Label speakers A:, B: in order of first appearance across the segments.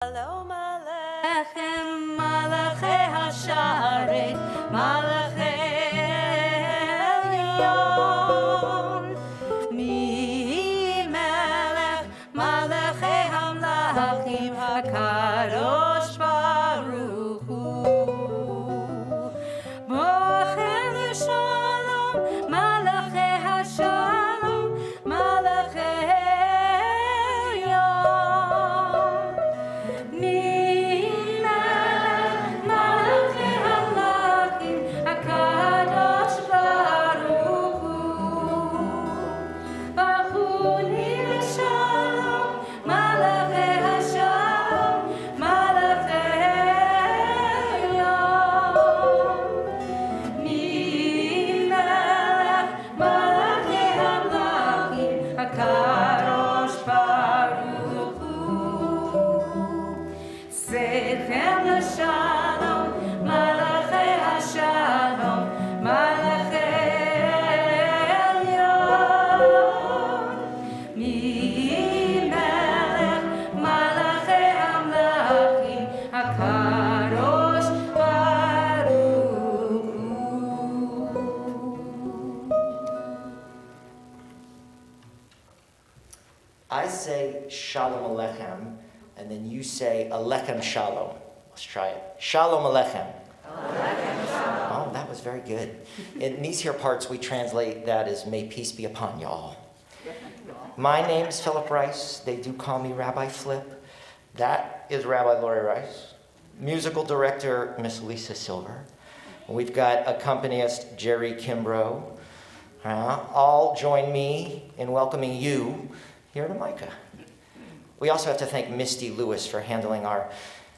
A: Shalom Aleichem, Malachei Hasharet, Malachei Elyon. Mi Melech, Malachei Hamlachim, HaKadosh Baruch Hu. Bochem Shalom, Malachei Hashalom, Malachei
B: I say Shalom Aleichem, and then you say Alechem Shalom. Let's try it. Shalom Aleichem.
A: Alechem Shalom.
B: Oh, that was very good. In these here parts, we translate that as may peace be upon y'all. My name's Philip Rice. They do call me Rabbi Flip. That is Rabbi Lori Rice. Musical director, Miss Lisa Silver. We've got accompanist, Jerry Kimbrough. All join me in welcoming you here to Micah. We also have to thank Misty Lewis for handling our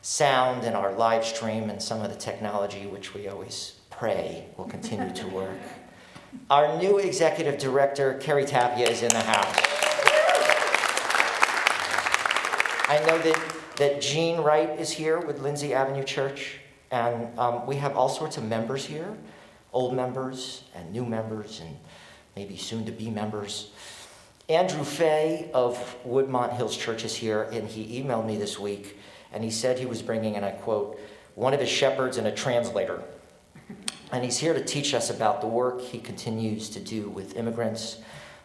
B: sound and our live stream and some of the technology, which we always pray will continue to work. Our new executive director, Carrie Tapia, is in the house. I know that Jean Wright is here with Lindsay Avenue Church, and we have all sorts of members here, old members and new members and maybe soon-to-be members. Andrew Fay of Woodmont Hills Church is here, and he emailed me this week, and he said he was bringing, and I quote, one of his shepherds and a translator. And he's here to teach us about the work he continues to do with immigrants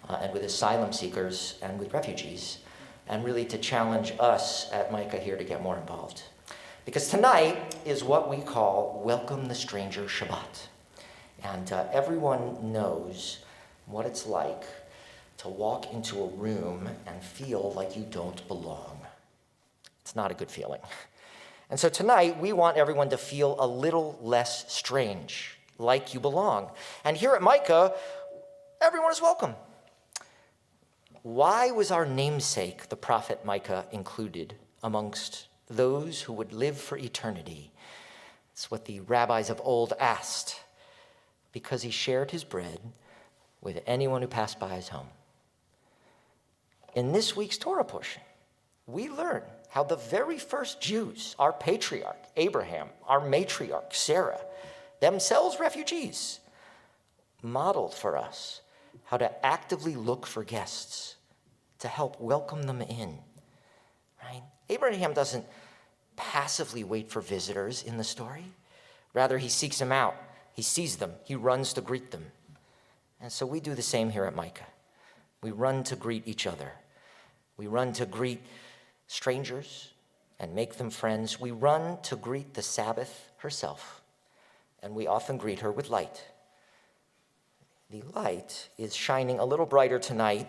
B: and with asylum seekers and with refugees, and really to challenge us at Micah here to get more involved. Because tonight is what we call Welcome the Stranger Shabbat. And everyone knows what it's like to walk into a room and feel like you don't belong. It's not a good feeling. And so tonight, we want everyone to feel a little less strange, like you belong. And here at Micah, everyone is welcome. Why was our namesake, the prophet Micah, included amongst those who would live for eternity? It's what the rabbis of old asked. Because he shared his bread with anyone who passed by his home. In this week's Torah portion, we learn how the very first Jews, our patriarch, Abraham, our matriarch, Sarah, themselves refugees, modeled for us how to actively look for guests, to help welcome them in, right? Abraham doesn't passively wait for visitors in the story. Rather, he seeks them out. He sees them. He runs to greet them. And so we do the same here at Micah. We run to greet each other. We run to greet strangers and make them friends. We run to greet the Sabbath herself, and we often greet her with light. The light is shining a little brighter tonight,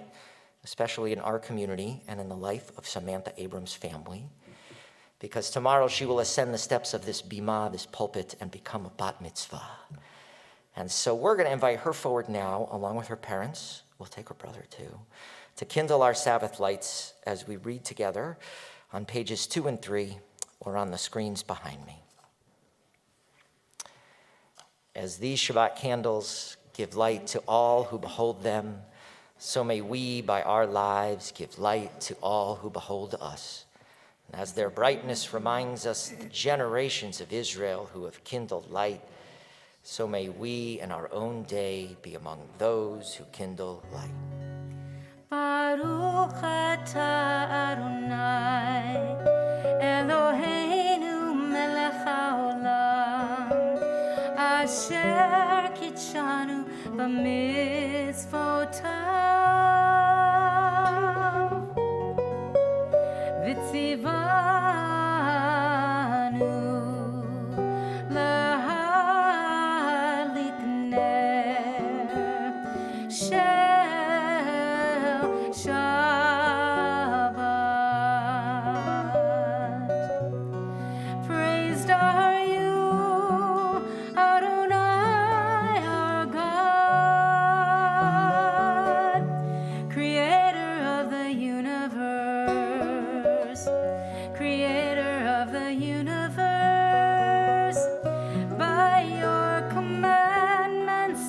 B: especially in our community and in the life of Samantha Abrams' family, because tomorrow she will ascend the steps of this bima, this pulpit, and become a bat mitzvah. And so we're going to invite her forward now, along with her parents. We'll take her brother too, to kindle our Sabbath lights as we read together on pages 2 and 3 or on the screens behind me. As these Shabbat candles give light to all who behold them, so may we, by our lives, give light to all who behold us. And as their brightness reminds us the generations of Israel who have kindled light, so may we in our own day be among those who kindle light.
A: Baruch atah Adonai Elohim אשר קידשנו במצוותיו וציוונו להדליק נר של Shabbat. Praised are you, Adonai, our God, creator of the universe, creator of the universe. By your commandments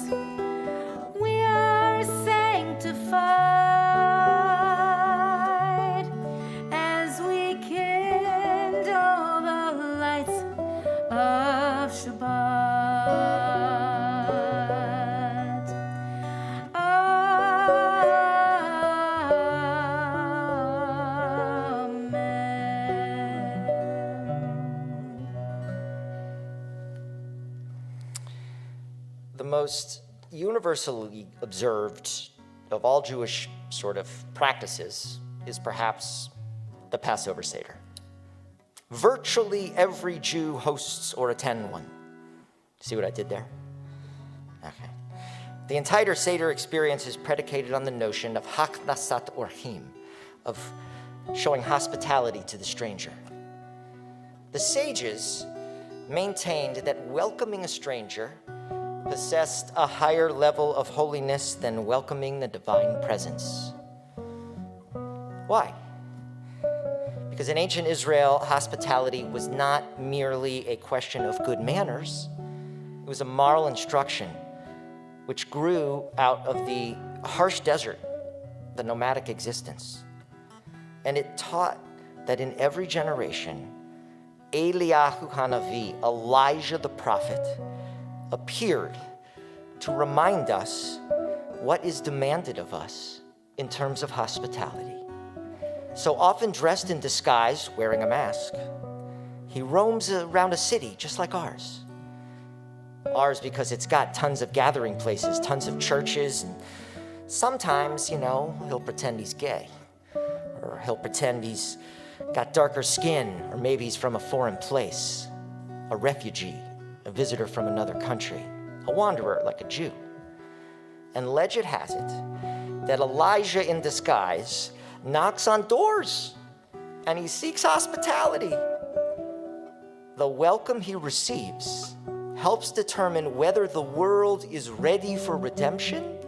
A: we are sanctified as we kindle the lights of Shabbat. Amen.
B: The most universally observed of all Jewish sort of practices is perhaps the Passover Seder. Virtually every Jew hosts or attends one. See what I did there? Okay. The entire Seder experience is predicated on the notion of haknasat orchim, of showing hospitality to the stranger. The sages maintained that welcoming a stranger possessed a higher level of holiness than welcoming the divine presence. Why? Because in ancient Israel, hospitality was not merely a question of good manners. It was a moral instruction which grew out of the harsh desert, the nomadic existence. And it taught that in every generation, Eliyahu Hanavi, Elijah the prophet, appeared to remind us what is demanded of us in terms of hospitality. So often dressed in disguise, wearing a mask, he roams around a city just like ours. Ours because it's got tons of gathering places, tons of churches, and sometimes, he'll pretend he's gay, or he'll pretend he's got darker skin, or maybe he's from a foreign place, a refugee, a visitor from another country, a wanderer like a Jew. And legend has it that Elijah in disguise knocks on doors and he seeks hospitality. The welcome he receives helps determine whether the world is ready for redemption,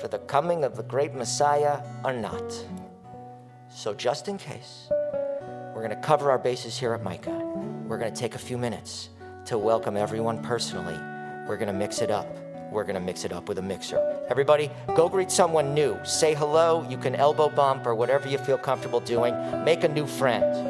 B: for the coming of the great Messiah or not. So just in case, we're going to cover our bases here at Micah. We're going to take a few minutes to welcome everyone personally. We're going to mix it up. We're going to mix it up with a mixer. Everybody, go greet someone new. Say hello. You can elbow bump or whatever you feel comfortable doing. Make a new friend.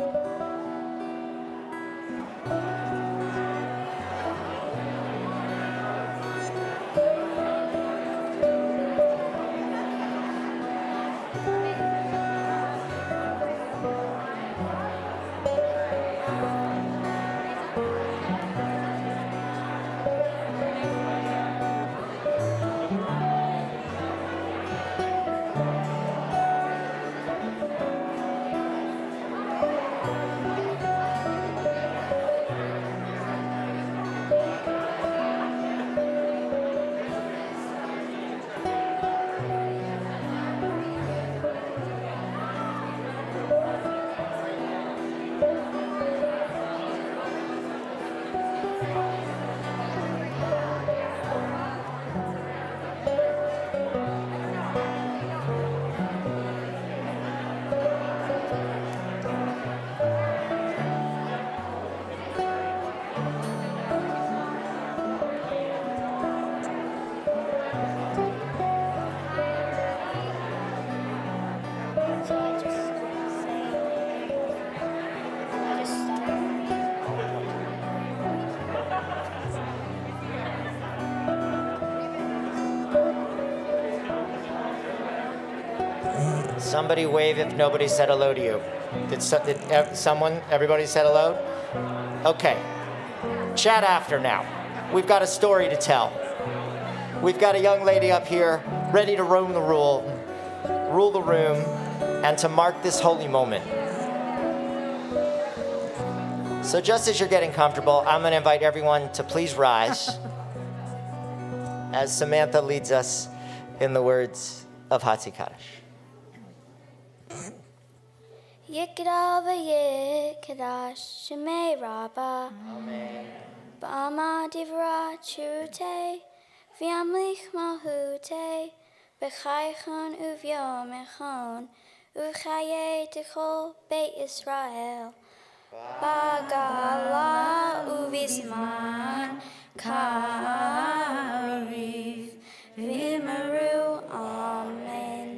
B: Somebody wave if nobody said hello to you. Did someone, everybody said hello? Okay. Chat after now. we've got a story to tell. We've got a young lady up here ready to rule the room, and to mark this holy moment. So just as you're getting comfortable, I'm going to invite everyone to please rise as Samantha leads us in the words of Hatzi Kaddish.
C: Yikra v'yikdash shemei Rabbah.
B: Amen.
C: Ba'ama divra chirute v'yamlich malhute b'chaychon uvyom echon uchaye tichol beit Yisrael ba'gala uvizman kariv v'yimeru amen.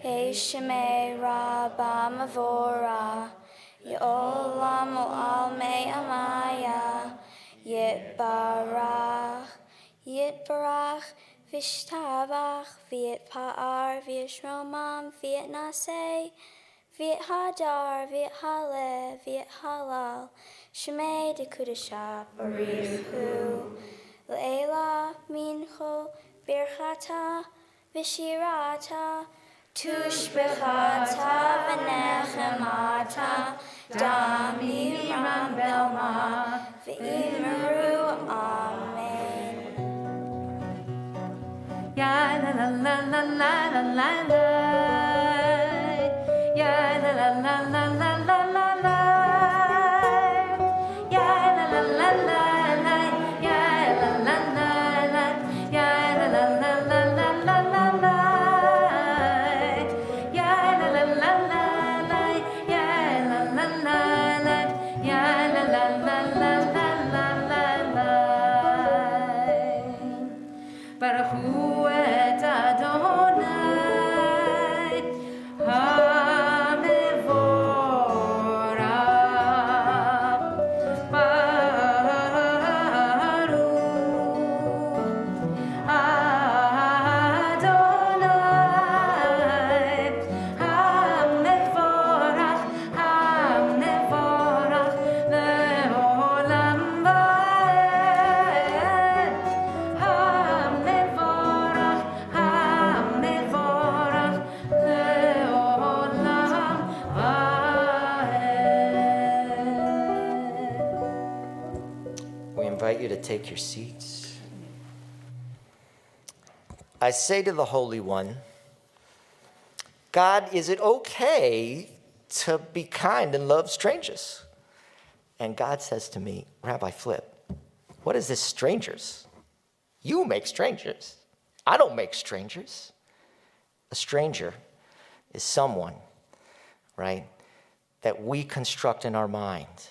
C: Hey Shemei Rabbah Mavora Yolam Almei Amaya Yitbarach Vishtabach V'yitpa'ar V'yishromam V'yitnaseh V'yithadar V'yithale V'yithalal Shemei Dekudasha Barichu Leila Mincho Birchata V'shirata Tushbechata v'nechemata dam yimram belma v'imeru amen.
A: Ya la la la la la la la la. Ya la la la la la la la la. Ya la la la la la. Ya la la la la. Ya la la la la la la la la. Baruch hu et Adonai hamevorach Baruch Adonai hamevorach le'olam va'ed
B: We invite you to take your seats. I say to the Holy One, God, is it okay to be kind and love strangers? And God says to me, Rabbi Flip, what is this strangers? You make strangers. I don't make strangers. A stranger is someone, right, that we construct in our mind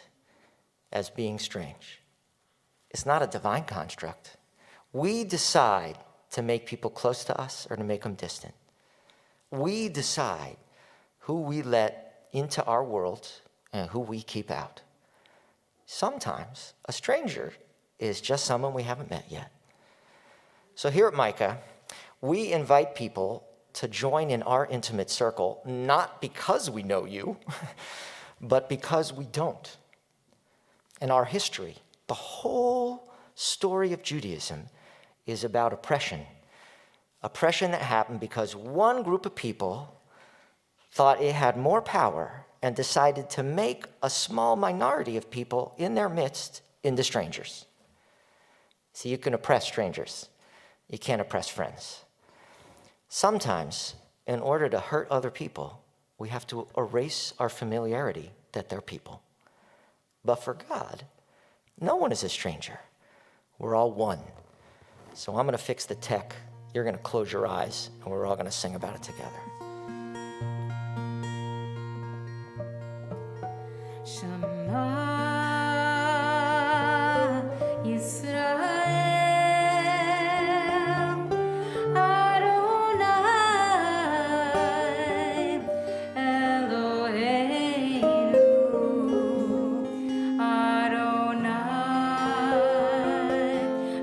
B: as being strange. It's not a divine construct. We decide to make people close to us or to make them distant. We decide who we let into our world and who we keep out. Sometimes a stranger is just someone we haven't met yet. So here at Micah, we invite people to join in our intimate circle, not because we know you, but because we don't. In our history, the whole story of Judaism is about oppression. Oppression that happened because one group of people thought it had more power and decided to make a small minority of people in their midst into strangers. See, you can oppress strangers. You can't oppress friends. Sometimes, in order to hurt other people, we have to erase our familiarity that they're people. But for God, no one is a stranger. We're all one. So I'm going to fix the tech. You're going to close your eyes, and we're all going to sing about it together.
A: Shema Yisrael Adonai Eloheinu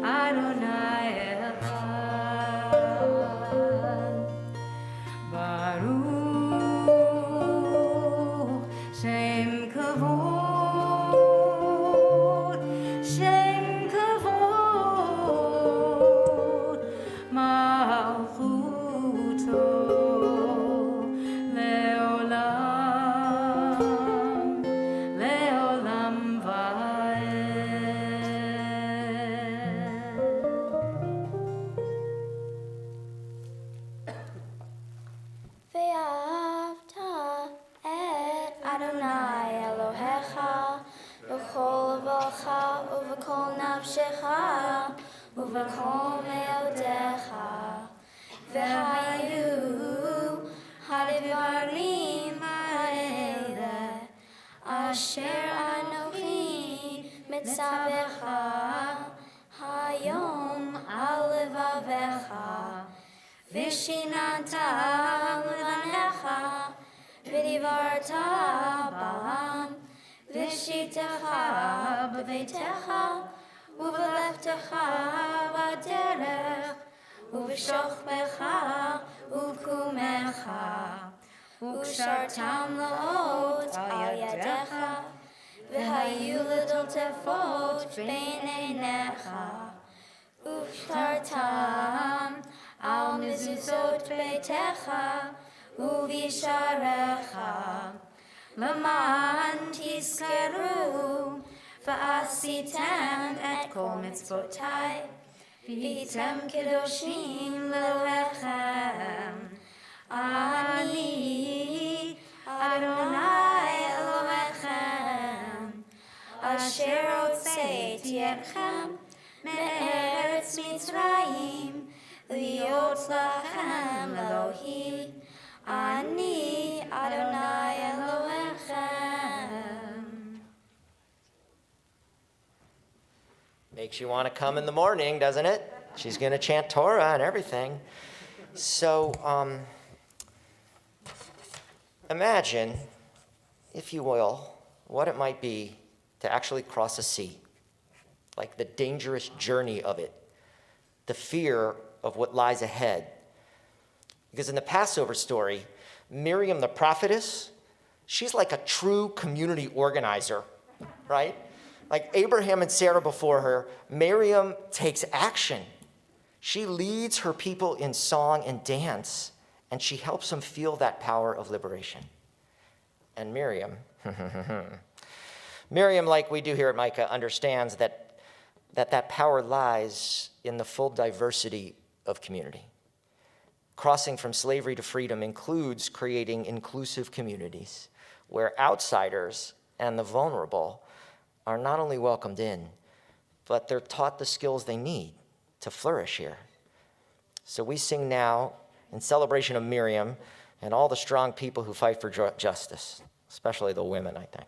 A: Adonai Echad Baruch Shem Kavod
C: בנפשך ובכל מאודיך. והיו הדברים האלה אשר אנוכי מצווך היום על לבבך, ושיננת לבניך, ודיברת בם, ושיתך בביתך, ובלכתך בדרך, ובשוכבך ובקומך, וקשרתם לאות על ידיך, והיו לדלתות בין עיניך, וכתרתם על מזוזות ביתך ובישעריך, למען תזכרו ועשיתם את כל מצוותיי, והייתם קדושים לאלוהיכם. אני אדוני אלוהיכם, אשר הוצאתי אתכם מארץ מצרים, להיות לכם אלוהי. אני אדוני אלוהיכם.
B: Makes you want to come in the morning, doesn't it? She's going to chant Torah and everything. So, imagine, if you will, what it might be to actually cross a sea, like the dangerous journey of it, the fear of what lies ahead. Because in the Passover story, Miriam the prophetess, she's like a true community organizer, right? Like Abraham and Sarah before her, Miriam takes action. She leads her people in song and dance, and she helps them feel that power of liberation. And Miriam, like we do here at Micah, understands that power lies in the full diversity of community. Crossing from slavery to freedom includes creating inclusive communities where outsiders and the vulnerable are not only welcomed in, but they're taught the skills they need to flourish here. So we sing now in celebration of Miriam and all the strong people who fight for justice, especially the women, I think.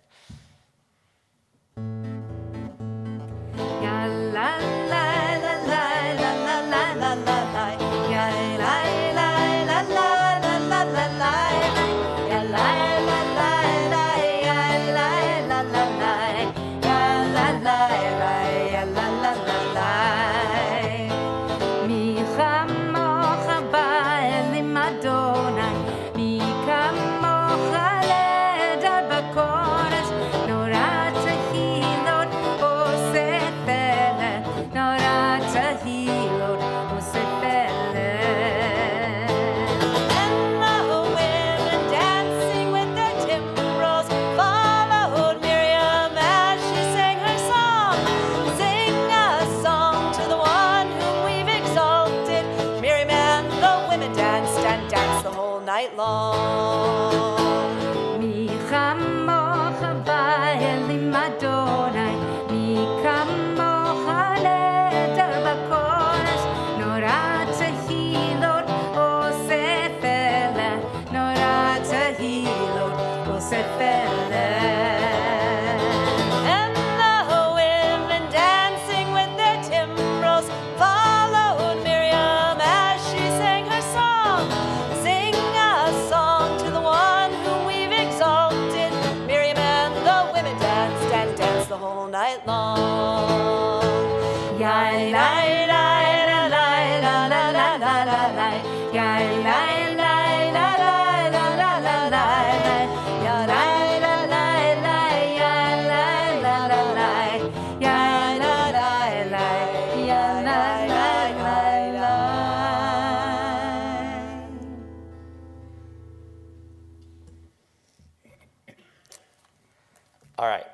B: All right,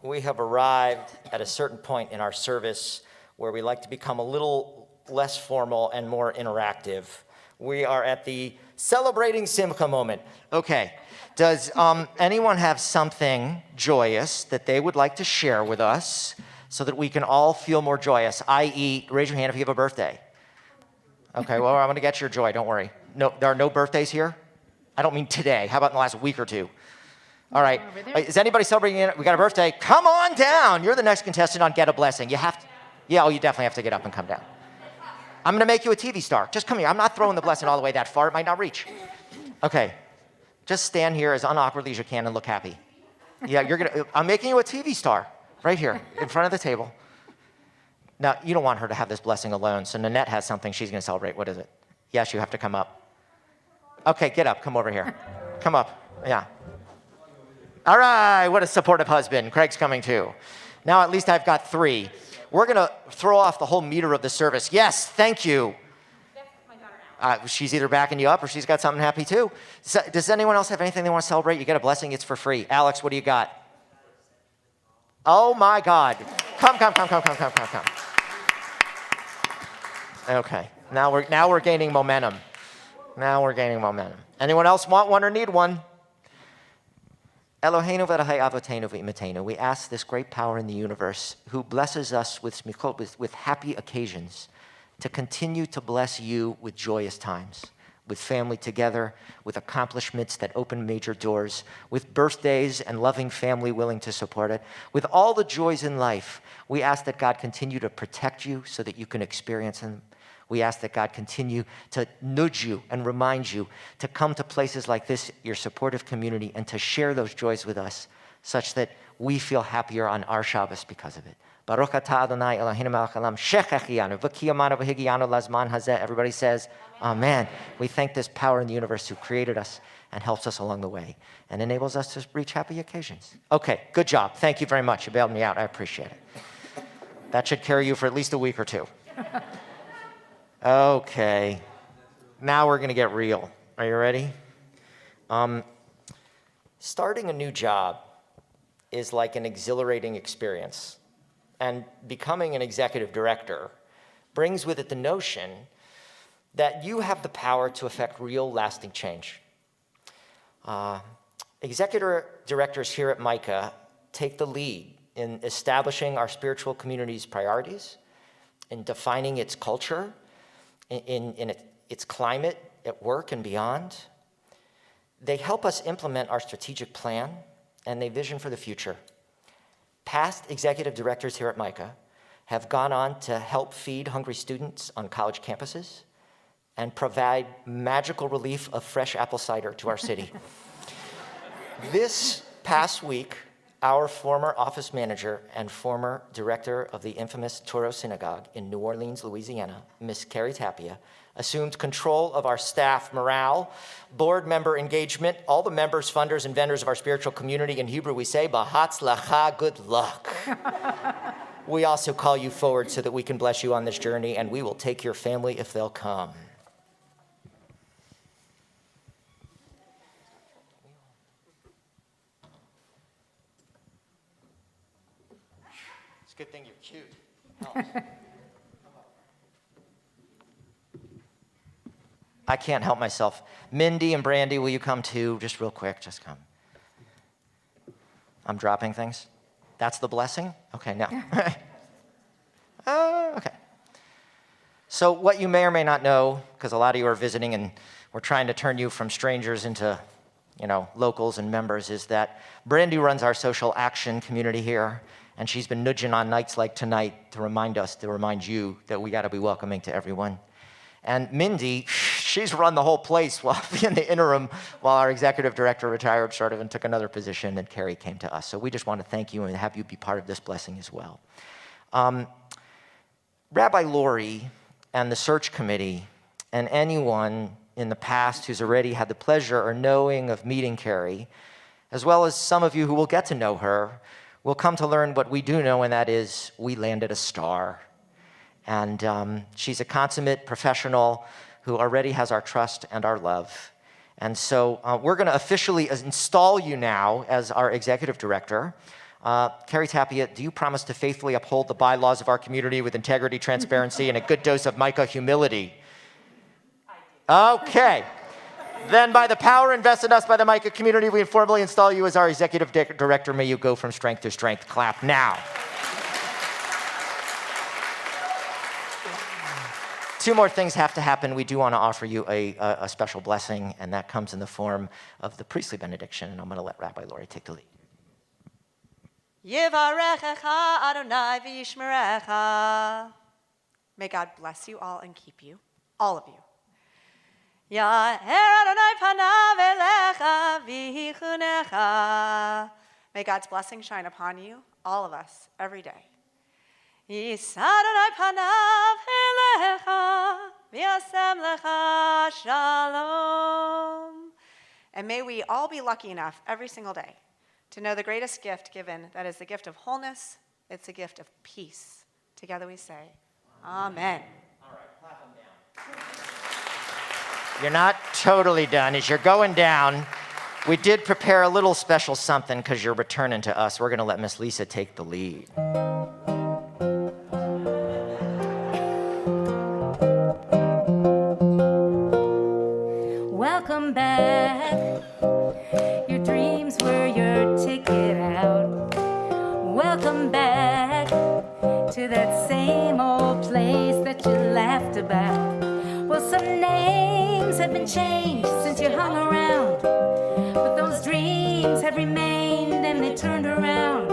B: we have arrived at a certain point in our service where we like to become a little less formal and more interactive. We are at the celebrating Simcha moment. Okay, does anyone have something joyous that they would like to share with us so that we can all feel more joyous, i.e., raise your hand if you have a birthday. Okay, well, I'm going to get your joy, don't worry. No, there are no birthdays here? I don't mean today. How about in the last week or two? All right. Is anybody celebrating? We got a birthday. Come on down. You're the next contestant on Get a Blessing. You have to. Yeah, oh, you definitely have to get up and come down. I'm going to make you a TV star. Just come here. I'm not throwing the blessing all the way that far. It might not reach. Okay. Just stand here as unawkwardly as you can and look happy. Yeah, I'm making you a TV star right here in front of the table. Now, you don't want her to have this blessing alone, so Nanette has something she's going to celebrate. What is it? Yes, you have to come up. Okay, get up. Come over here. Come up. Yeah. All right, what a supportive husband. Craig's coming too. Now at least I've got 3. We're going to throw off the whole meter of the service. Yes, thank you. She's either backing you up or she's got something happy too. So, does anyone else have anything they want to celebrate? You get a blessing, it's for free. Alex, what do you got? Oh my God. Come. Okay, now we're gaining momentum. Anyone else want one or need one? Eloheinu v'Elahei Avotenu v'Imitenu. We ask this great power in the universe who blesses us with happy occasions to continue to bless you with joyous times, with family together, with accomplishments that open major doors, with birthdays and loving family willing to support it, with all the joys in life. We ask that God continue to protect you so that you can experience them. We ask that God continue to nudge you and remind you to come to places like this, your supportive community, and to share those joys with us such that we feel happier on our Shabbos because of it. Baruch atah Adonai Eloheinu melech haolam shechechianu v'kiyamanu v'higianu lazman hazeh. Everybody says, Amen. We thank this power in the universe who created us and helps us along the way and enables us to reach happy occasions. Okay, good job. Thank you very much. You bailed me out. I appreciate it. That should carry you for at least a week or 2. Okay, now we're going to get real. Are you ready? Starting a new job is like an exhilarating experience, and becoming an executive director brings with it the notion that you have the power to affect real, lasting change. Executive directors here at Micah take the lead in establishing our spiritual community's priorities, in defining its culture, in its climate at work and beyond. They help us implement our strategic plan, and they vision for the future. Past executive directors here at Micah have gone on to help feed hungry students on college campuses and provide magical relief of fresh apple cider to our city. This past week, our former office manager and former director of the infamous Toro Synagogue in New Orleans, Louisiana, Miss Carrie Tapia, assumed control of our staff morale, board member engagement, all the members, funders, and vendors of our spiritual community. In Hebrew, we say, Bahatzlacha, good luck. We also call you forward so that we can bless you on this journey, and we will take your family if they'll come. It's a good thing you're cute. Helps. I can't help myself. Mindy and Brandy, will you come too? Just real quick, just come. I'm dropping things. That's the blessing? Okay, now. Okay. So what you may or may not know, because a lot of you are visiting and we're trying to turn you from strangers into, locals and members, is that Brandy runs our social action community here, and she's been nudging on nights like tonight to remind you that we got to be welcoming to everyone. And Mindy, she's run the whole place in the interim while our executive director retired and took another position, and Carrie came to us. So we just want to thank you and have you be part of this blessing as well. Rabbi Lori and the search committee and anyone in the past who's already had the pleasure or knowing of meeting Carrie, as well as some of you who will get to know her, will come to learn what we do know, and that is we landed a star. And she's a consummate professional who already has our trust and our love. And so we're going to officially install you now as our executive director. Carrie Tapia, do you promise to faithfully uphold the bylaws of our community with integrity, transparency, and a good dose of Micah humility? I do. Okay. Then by the power invested in us by the Micah community, we formally install you as our executive director. May you go from strength to strength. Clap now. 2 more things have to happen. We do want to offer you a special blessing, and that comes in the form of the priestly benediction, and I'm going to let Rabbi Lori take the lead.
D: Yivarechecha Adonai v'yishmerecha. May God bless you all and keep you, all of you. Ya'er Adonai panav elecha v'yichunecha. May God's blessing shine upon you, all of us, every day. Yisa Adonai panav elecha v'yasem lecha shalom. And may we all be lucky enough every single day to know the greatest gift given, that is the gift of wholeness, it's a gift of peace. Together we say, Amen.
B: All right, clap them down. You're not totally done. As you're going down, we did prepare a little special something because you're returning to us. We're going to let Miss Lisa take the lead.
A: Welcome back. Your dreams were your ticket out. Welcome back to that same old place that you laughed about. Well, some names have been changed since you hung around, but those dreams have remained and they turned around.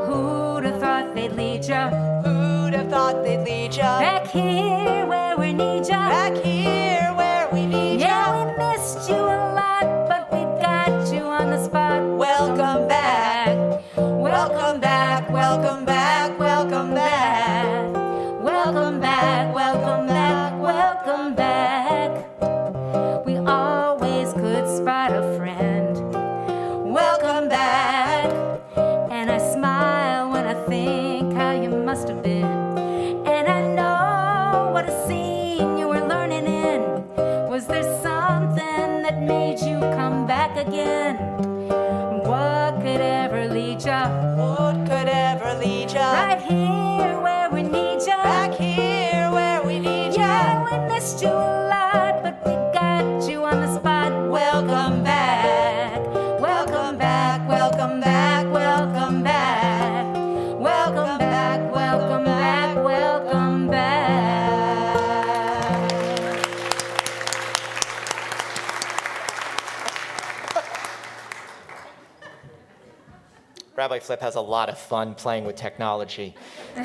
A: Who'd have thought they'd lead ya?
D: Who'd have thought they'd lead ya?
A: Back here where we need ya.
D: Back here where we need ya.
A: Yeah, we missed you a lot, but we got you on the spot.
D: Welcome back. Welcome back. Welcome back. Welcome back.
A: Welcome back, welcome back, welcome back. We always could spot a friend. Welcome back. And I smile when I think how you must have been. And I know what a scene you were learning in. Was there something that made you come back again? What could ever lead ya?
D: What could ever lead ya?
A: Right here where we need ya.
D: Back here where we need ya.
A: Yeah, we missed you a lot, but we got you on the spot. Welcome back. Welcome back, welcome back, welcome back. Welcome back, welcome back, welcome back.
B: Rabbi Flip has a lot of fun playing with technology.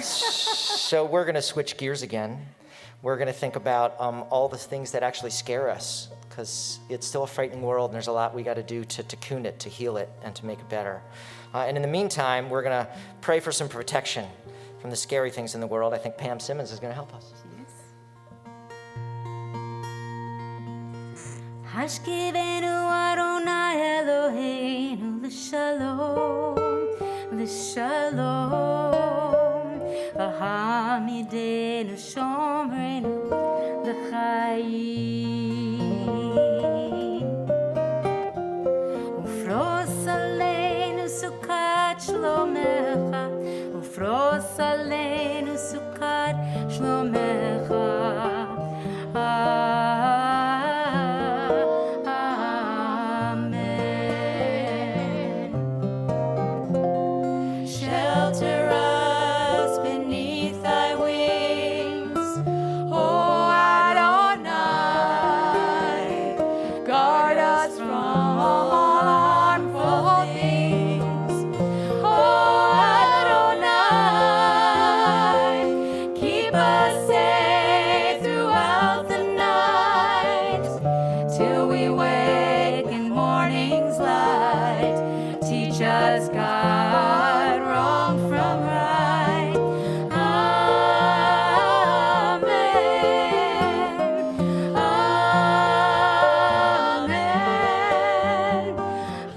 B: So we're going to switch gears again. We're going to think about all the things that actually scare us, because it's still a frightening world, and there's a lot we got to do to cocoon it, to heal it, and to make it better. And in the meantime, we're going to pray for some protection from the scary things in the world. I think Pam Simmons is going to help us.
A: Hashkivenu Adonai Eloheinu l'shalom, l'shalom. V'hamidenu shomrenu l'chaim. Ufros aleinu sukat shlomecha, ufros aleinu sukat shlomecha.
D: Shelter us beneath thy wings, O Adonai. Guard us from all harmful things, O Adonai. Keep us safe throughout the night, till we wake in morning's light. Teach us, God, wrong from right. Amen.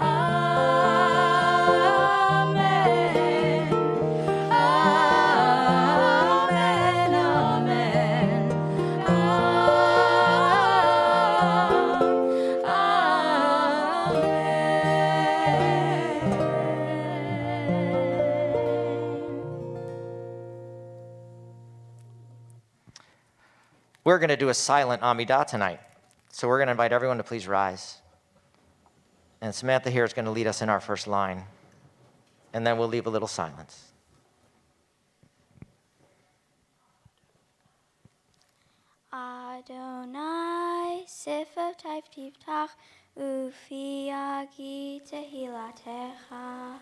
D: Amen. Amen. Amen.
B: We're going to do a silent Amidah tonight. So we're going to invite everyone to please rise. And Samantha here is going to lead us in our first line. And then we'll leave a little silence.
C: Adonai, Sifatai Tiftach, Ufiagi Tehilatecha.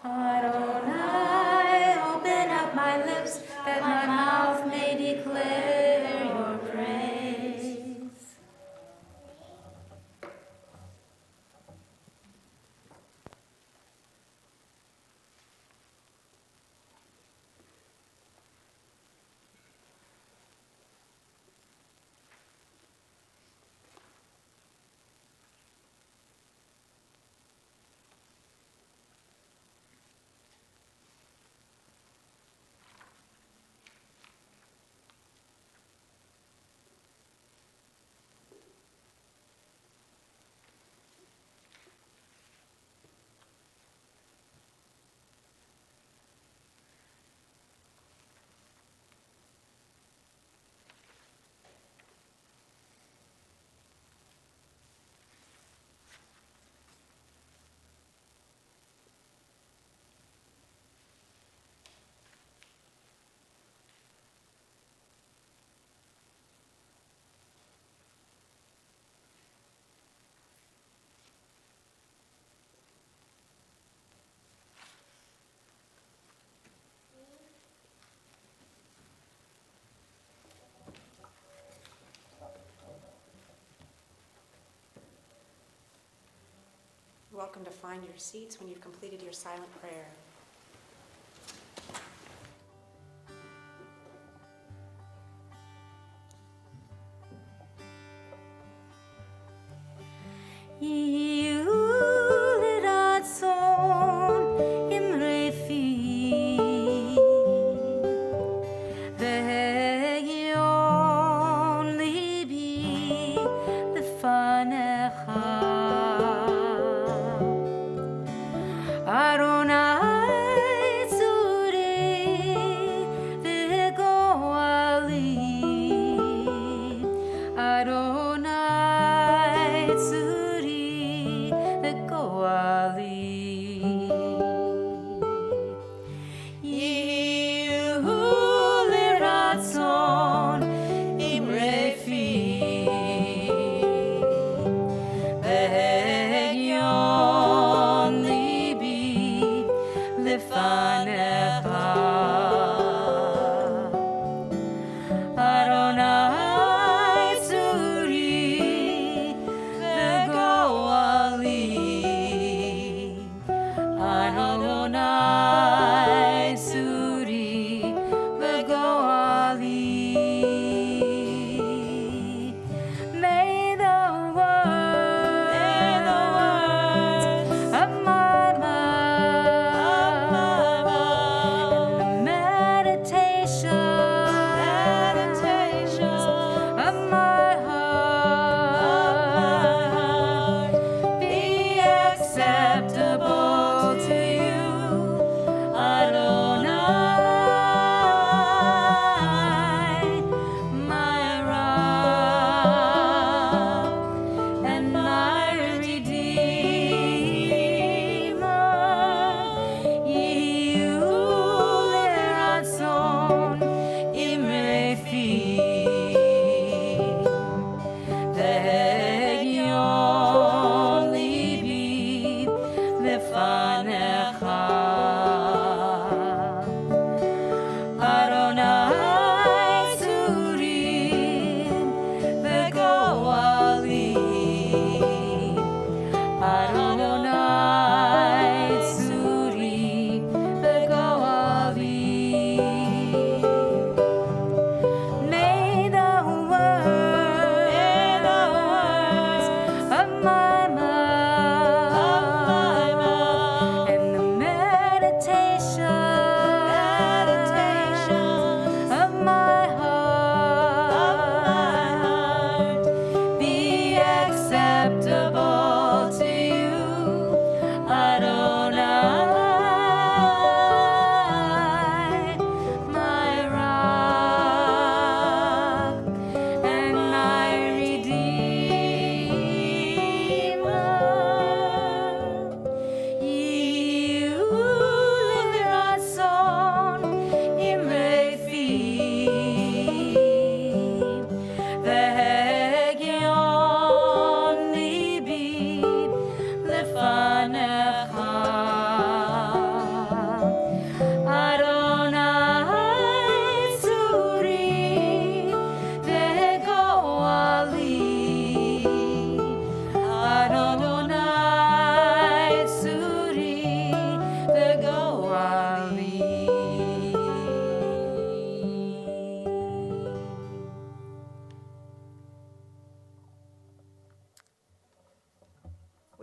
A: Adonai, open up my lips, that my mouth may declare your praise.
D: You're welcome to find your seats when you've completed your silent prayer.
A: Adonai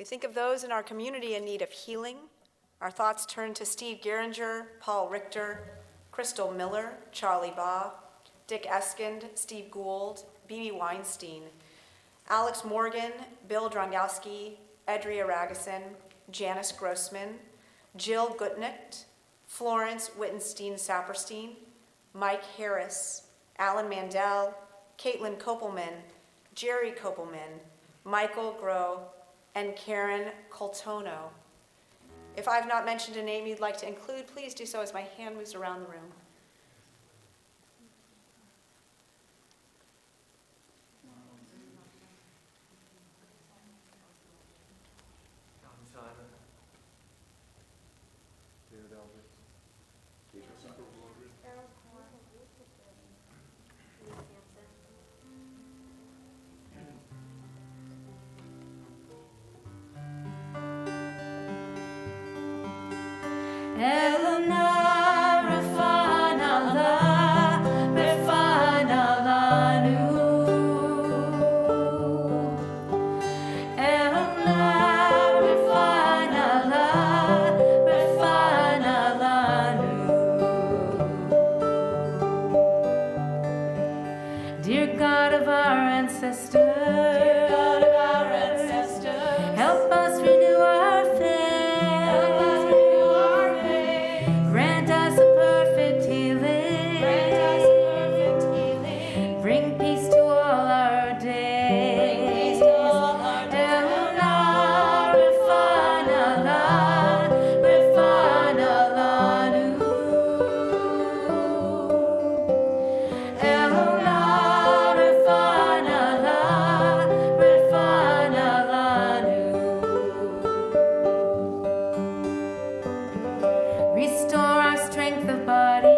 D: We think of those in our community in need of healing. Our thoughts turn to Steve Geringer, Paul Richter, Crystal Miller, Charlie Baugh, Dick Eskind, Steve Gould, B.B. Weinstein, Alex Morgan, Bill Drongowski, Edria Ragusin, Janice Grossman, Jill Gutnicht, Florence Wittenstein-Saperstein, Mike Harris, Alan Mandel, Caitlin Kopelman, Jerry Kopelman, Michael Groh, and Karen Coltono. If I've not mentioned a name you'd like to include, please do so as my hand moves around the room.
A: Dear God of our ancestors, help us renew our faith. Grant us a perfect healing. Bring peace to all our days. Elna, refine Allah, refine Allah, Elna. Restore our strength of body.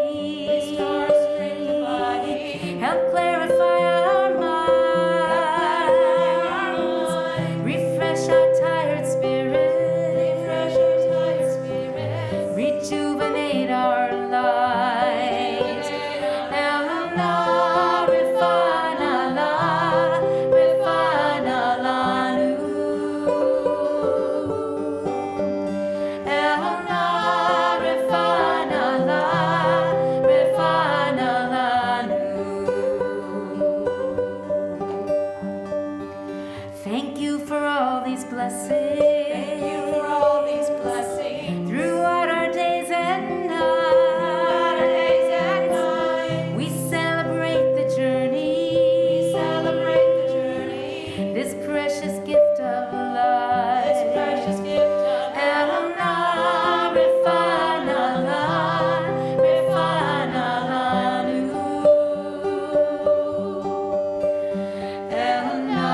A: Help clarify our minds. Refresh our tired spirit. Rejuvenate our lives. Elna, refine Allah, refine Allah. Elna, refine Allah, refine Allah. Thank you for all these blessings. Throughout our days and nights. We celebrate the journey. This precious gift of life. Elna, refine Allah, refine Allah. Elna,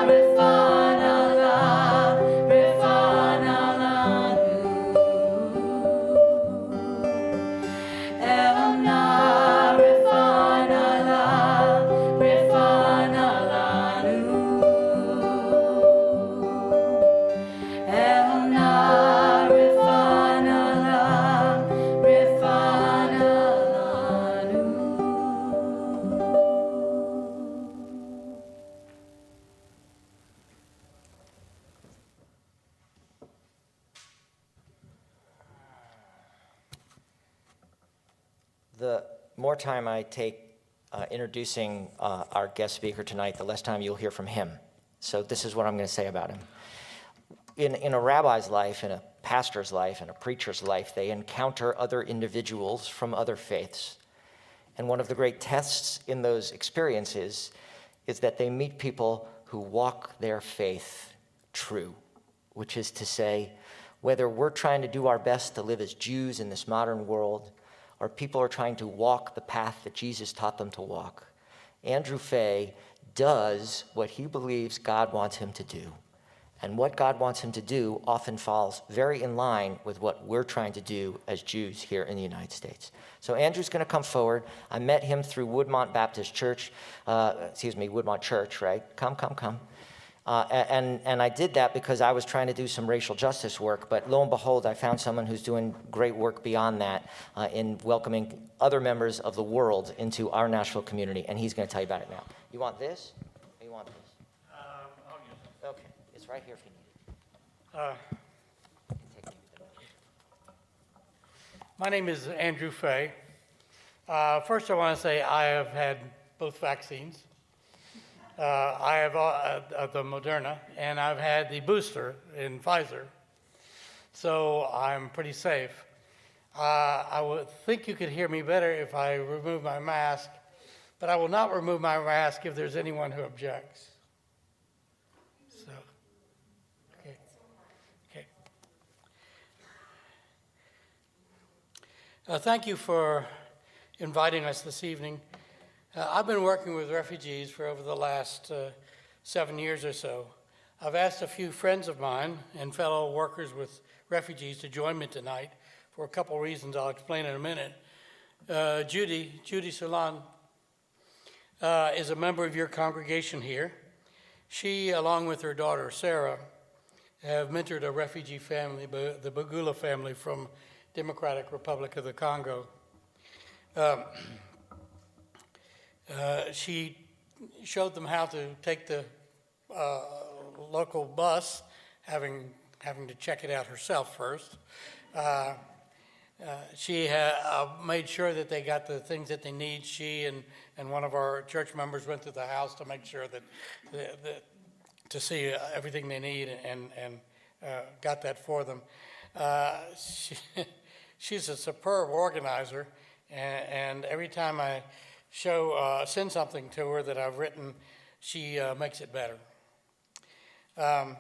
A: refine Allah, refine Allah. Elna, refine Allah, refine Allah. Elna, refine Allah, refine Allah.
B: The more time I take introducing our guest speaker tonight, the less time you'll hear from him. So this is what I'm going to say about him. In a rabbi's life, in a pastor's life, in a preacher's life, they encounter other individuals from other faiths. And one of the great tests in those experiences is that they meet people who walk their faith true, which is to say, whether we're trying to do our best to live as Jews in this modern world, or people are trying to walk the path that Jesus taught them to walk, Andrew Fay does what he believes God wants him to do. And what God wants him to do often falls very in line with what we're trying to do as Jews here in the United States. So Andrew's going to come forward. I met him through Woodmont Baptist Church, Woodmont Church, right? Come. And I did that because I was trying to do some racial justice work, but lo and behold, I found someone who's doing great work beyond that in welcoming other members of the world into our Nashville community, and he's going to tell you about it now. You want this, or you want this?
E: I'll use it.
B: Okay, it's right here if you need it.
E: My name is Andrew Fay. First, I want to say I have had both vaccines. I have the Moderna, and I've had the booster in Pfizer, so I'm pretty safe. I would think you could hear me better if I remove my mask, but I will not remove my mask if there's anyone who objects. So, okay. Thank you for inviting us this evening. I've been working with refugees for over the last 7 years or so. I've asked a few friends of mine and fellow workers with refugees to join me tonight for a couple reasons I'll explain in a minute. Judy Solan is a member of your congregation here. She, along with her daughter Sarah, have mentored a refugee family, the Bagula family from Democratic Republic of the Congo. She showed them how to take the local bus, having to check it out herself first. She made sure that they got the things that they need. She and one of our church members went to the house to make sure that to see everything they need and got that for them. She's a superb organizer, and every time I send something to her that I've written, she makes it better. I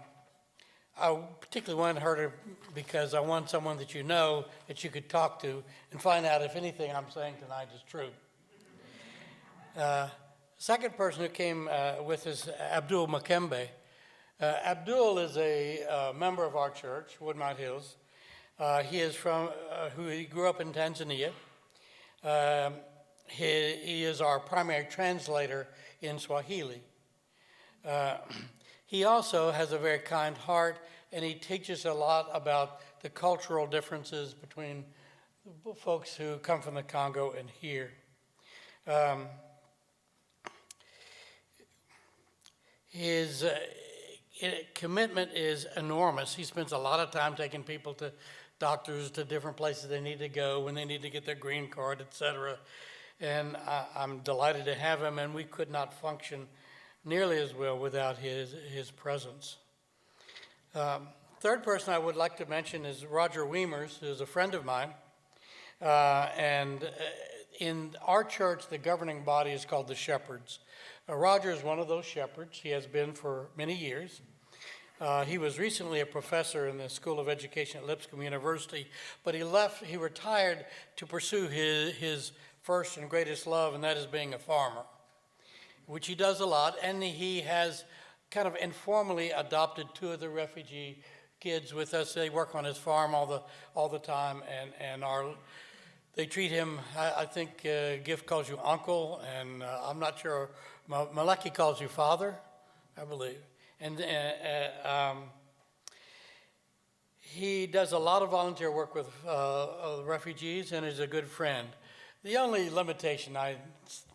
E: particularly wanted her to, because I want someone that you know that you could talk to and find out if anything I'm saying tonight is true. Second person who came with is Abdul Makembe. Abdul is a member of our church, Woodmont Hills. He is he grew up in Tanzania. He is our primary translator in Swahili. He also has a very kind heart, and he teaches a lot about the cultural differences between folks who come from the Congo and here. His commitment is enormous. He spends a lot of time taking people to doctors, to different places they need to go when they need to get their green card, etc. And I'm delighted to have him, and we could not function nearly as well without his presence. Third person I would like to mention is Roger Weimers, who is a friend of mine. And in our church, the governing body is called the Shepherds. Roger is one of those shepherds. He has been for many years. He was recently a professor in the School of Education at Lipscomb University, but he retired to pursue his first and greatest love, and that is being a farmer, which he does a lot. And he has kind of informally adopted two of the refugee kids with us. They work on his farm all the time, and they treat him, I think Gift calls you uncle, and I'm not sure, Maleki calls you father, I believe. And he does a lot of volunteer work with refugees and is a good friend. The only limitation I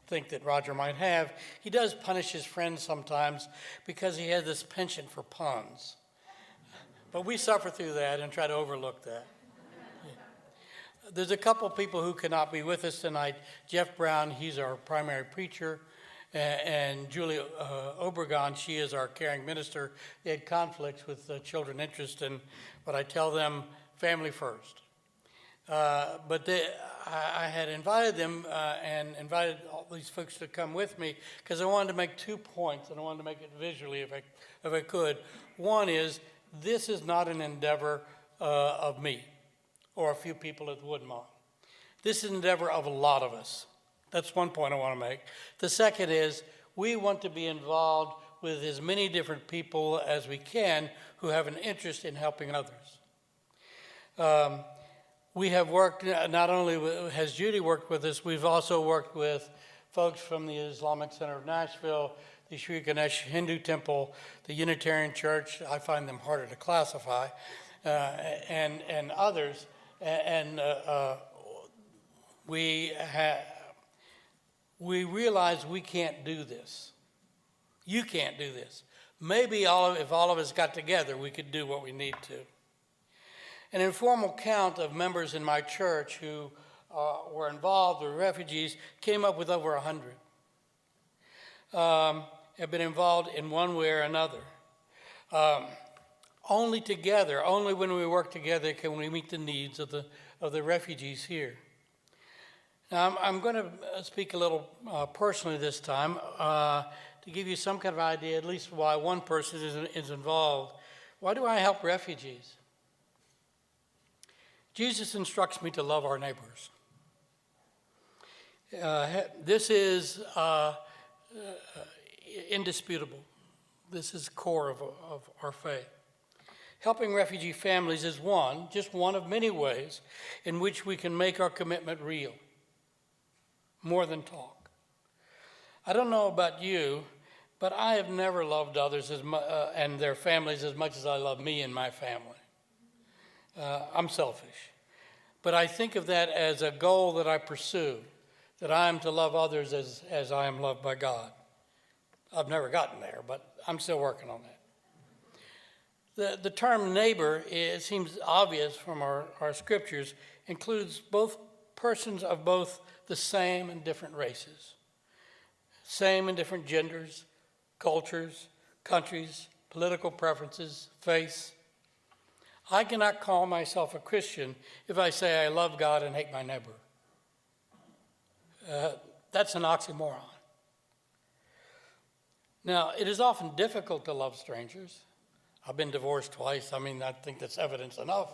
E: think that Roger might have, he does punish his friends sometimes because he has this penchant for puns. But we suffer through that and try to overlook that. Yeah. There's a couple people who cannot be with us tonight. Jeff Brown, he's our primary preacher, and Julie Obregon, she is our caring minister. They had conflicts with children interest, but I tell them family first. But I had invited them and invited all these folks to come with me because I wanted to make 2 points, and I wanted to make it visually if I could. One is, this is not an endeavor of me or a few people at Woodmont. This is an endeavor of a lot of us. That's one point I want to make. The second is, we want to be involved with as many different people as we can who have an interest in helping others. We have worked, not only has Judy worked with us, we've also worked with folks from the Islamic Center of Nashville, the Sri Ganesh Hindu Temple, the Unitarian Church. I find them harder to classify, and others. And we realize we can't do this. You can't do this. Maybe if all of us got together, we could do what we need to. An informal count of members in my church who were involved with refugees came up with over 100. Have been involved in one way or another. Only together, only when we work together can we meet the needs of the refugees here. Now, I'm going to speak a little personally this time to give you some kind of idea, at least why one person is involved. Why do I help refugees? Jesus instructs me to love our neighbors. This is indisputable. This is core of our faith. Helping refugee families is just one of many ways in which we can make our commitment real, more than talk. I don't know about you, but I have never loved others and their families as much as I love me and my family. I'm selfish, but I think of that as a goal that I pursue, that I am to love others as I am loved by God. I've never gotten there, but I'm still working on that. The term neighbor, it seems obvious from our scriptures, includes both persons of both the same and different races, same and different genders, cultures, countries, political preferences, faiths. I cannot call myself a Christian if I say I love God and hate my neighbor. That's an oxymoron. Now, it is often difficult to love strangers. I've been divorced twice. I mean, I think that's evidence enough.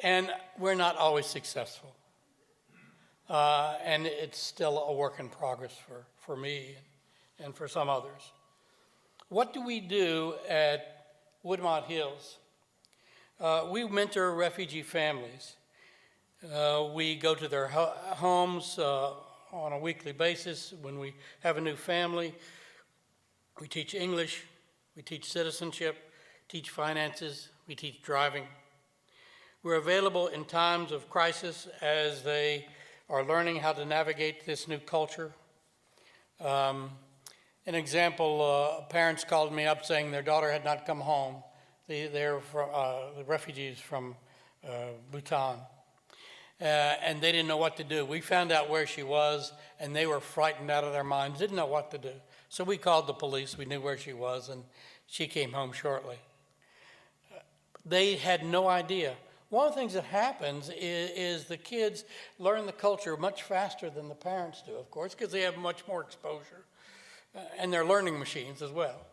E: And we're not always successful. And it's still a work in progress for me and for some others. What do we do at Woodmont Hills? We mentor refugee families. We go to their homes on a weekly basis when we have a new family. We teach English, we teach citizenship, teach finances, we teach driving. We're available in times of crisis as they are learning how to navigate this new culture. An example, parents called me up saying their daughter had not come home. They're the refugees from Bhutan. And they didn't know what to do. We found out where she was, and they were frightened out of their minds, didn't know what to do. So we called the police. We knew where she was, and she came home shortly. They had no idea. One of the things that happens is the kids learn the culture much faster than the parents do, of course, because they have much more exposure. And they're learning machines as well.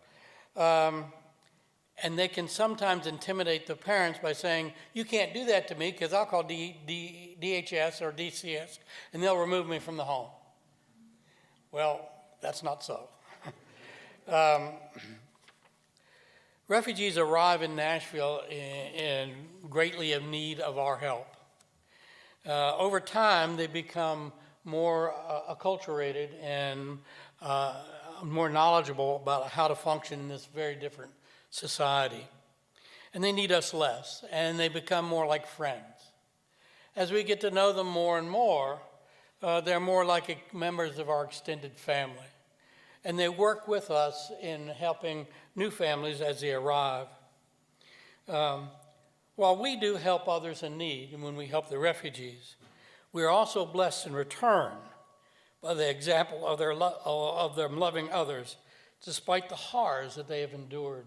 E: And they can sometimes intimidate the parents by saying, you can't do that to me because I'll call DHS or DCS and they'll remove me from the home. Well, that's not so. Refugees arrive in Nashville in greatly in need of our help. Over time, they become more acculturated and more knowledgeable about how to function in this very different society. And they need us less, and they become more like friends. As we get to know them more and more, they're more like members of our extended family. And they work with us in helping new families as they arrive. While we do help others in need, and when we help the refugees, we are also blessed in return by the example of them loving others, despite the horrors that they have endured,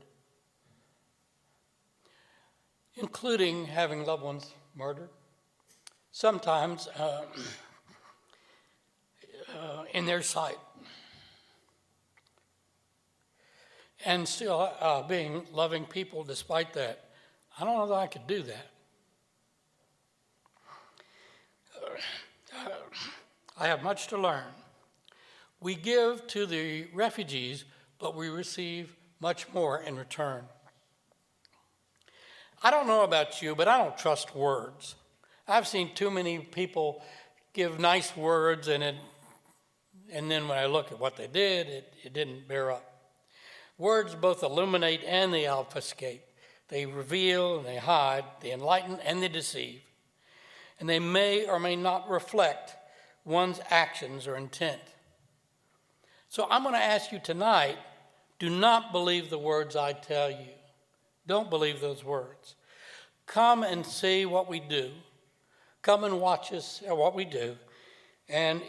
E: including having loved ones murdered, sometimes in their sight, and still being loving people despite that. I don't know that I could do that. I have much to learn. We give to the refugees, but we receive much more in return. I don't know about you, but I don't trust words. I've seen too many people give nice words, and then when I look at what they did, it didn't bear up. Words both illuminate and they obfuscate. They reveal and they hide, they enlighten and they deceive. And they may or may not reflect one's actions or intent. So I'm going to ask you tonight, do not believe the words I tell you. Don't believe those words. Come and see what we do. Come and watch us at what we do. And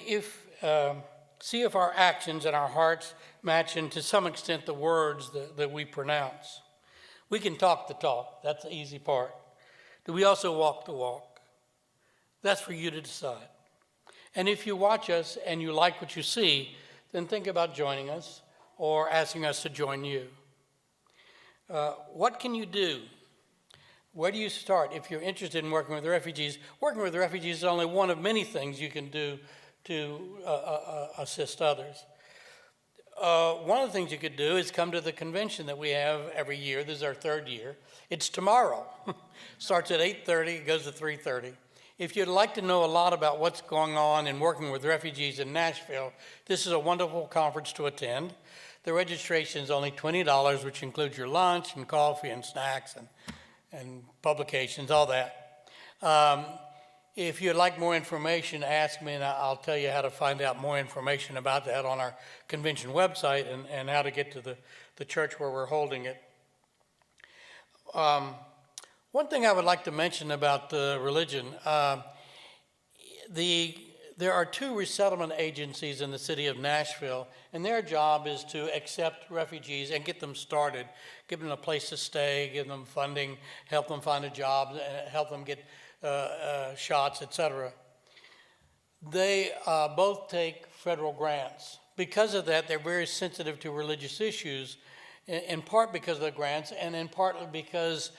E: see if our actions and our hearts match, and to some extent the words that we pronounce. We can talk the talk. That's the easy part. Do we also walk the walk? That's for you to decide. And if you watch us and you like what you see, then think about joining us or asking us to join you. What can you do? Where do you start if you're interested in working with refugees? Working with refugees is only one of many things you can do to assist others. One of the things you could do is come to the convention that we have every year. This is our third year. It's tomorrow. Starts at 8:30, it goes to 3:30. If you'd like to know a lot about what's going on in working with refugees in Nashville, this is a wonderful conference to attend. The registration is only $20, which includes your lunch and coffee and snacks and publications, all that. If you'd like more information, ask me and I'll tell you how to find out more information about that on our convention website and how to get to the church where we're holding it. One thing I would like to mention about religion, there are 2 resettlement agencies in the city of Nashville, and their job is to accept refugees and get them started, give them a place to stay, give them funding, help them find a job, help them get shots, etc. They both take federal grants. Because of that, they're very sensitive to religious issues, in part because of the grants, and in partly because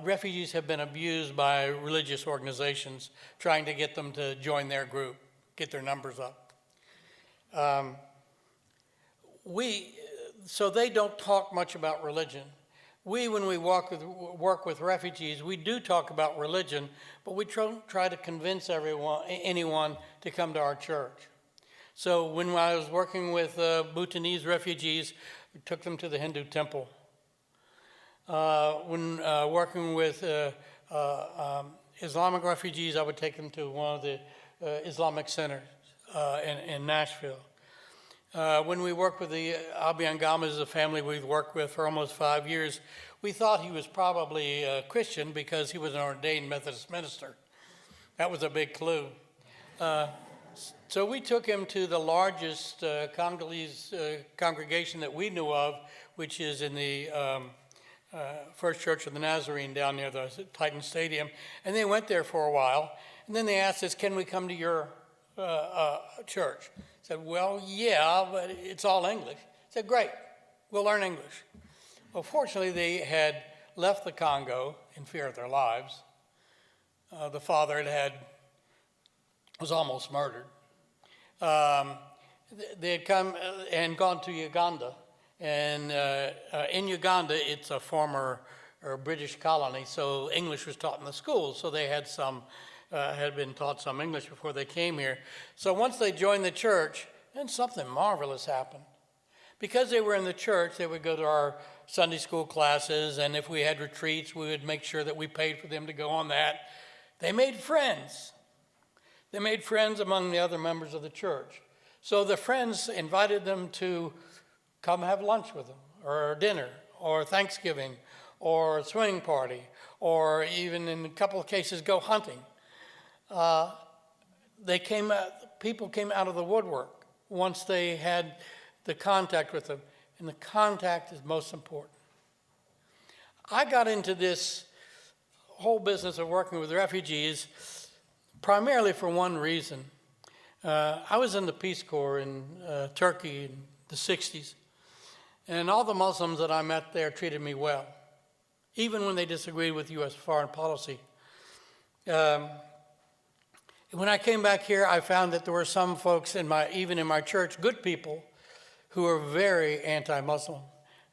E: refugees have been abused by religious organizations trying to get them to join their group, get their numbers up. So they don't talk much about religion. When we work with refugees, we do talk about religion, but we try to convince anyone to come to our church. So when I was working with Bhutanese refugees, we took them to the Hindu temple. When working with Islamic refugees, I would take them to one of the Islamic centers in Nashville. When we worked with the Abiyangamas, a family we've worked with for almost 5 years, we thought he was probably a Christian because he was an ordained Methodist minister. That was a big clue. So we took him to the largest Congolese congregation that we knew of, which is in the First Church of the Nazarene down near the Titan Stadium. And they went there for a while. And then they asked us, can we come to your church? I said, well, yeah, but it's all English. I said, great, we'll learn English. Well, fortunately, they had left the Congo in fear of their lives. The father was almost murdered. They had come and gone to Uganda. And in Uganda, it's a former British colony, so English was taught in the schools. So they had been taught some English before they came here. So once they joined the church, then something marvelous happened. Because they were in the church, they would go to our Sunday school classes, and if we had retreats, we would make sure that we paid for them to go on that. They made friends. They made friends among the other members of the church. So the friends invited them to come have lunch with them, or dinner, or Thanksgiving, or a swimming party, or even in a couple of cases, go hunting. People came out of the woodwork once they had the contact with them, and the contact is most important. I got into this whole business of working with refugees primarily for one reason. I was in the Peace Corps in Turkey in the 60s, and all the Muslims that I met there treated me well, even when they disagreed with U.S. foreign policy. When I came back here, I found that there were some folks even in my church, good people, who were very anti-Muslim.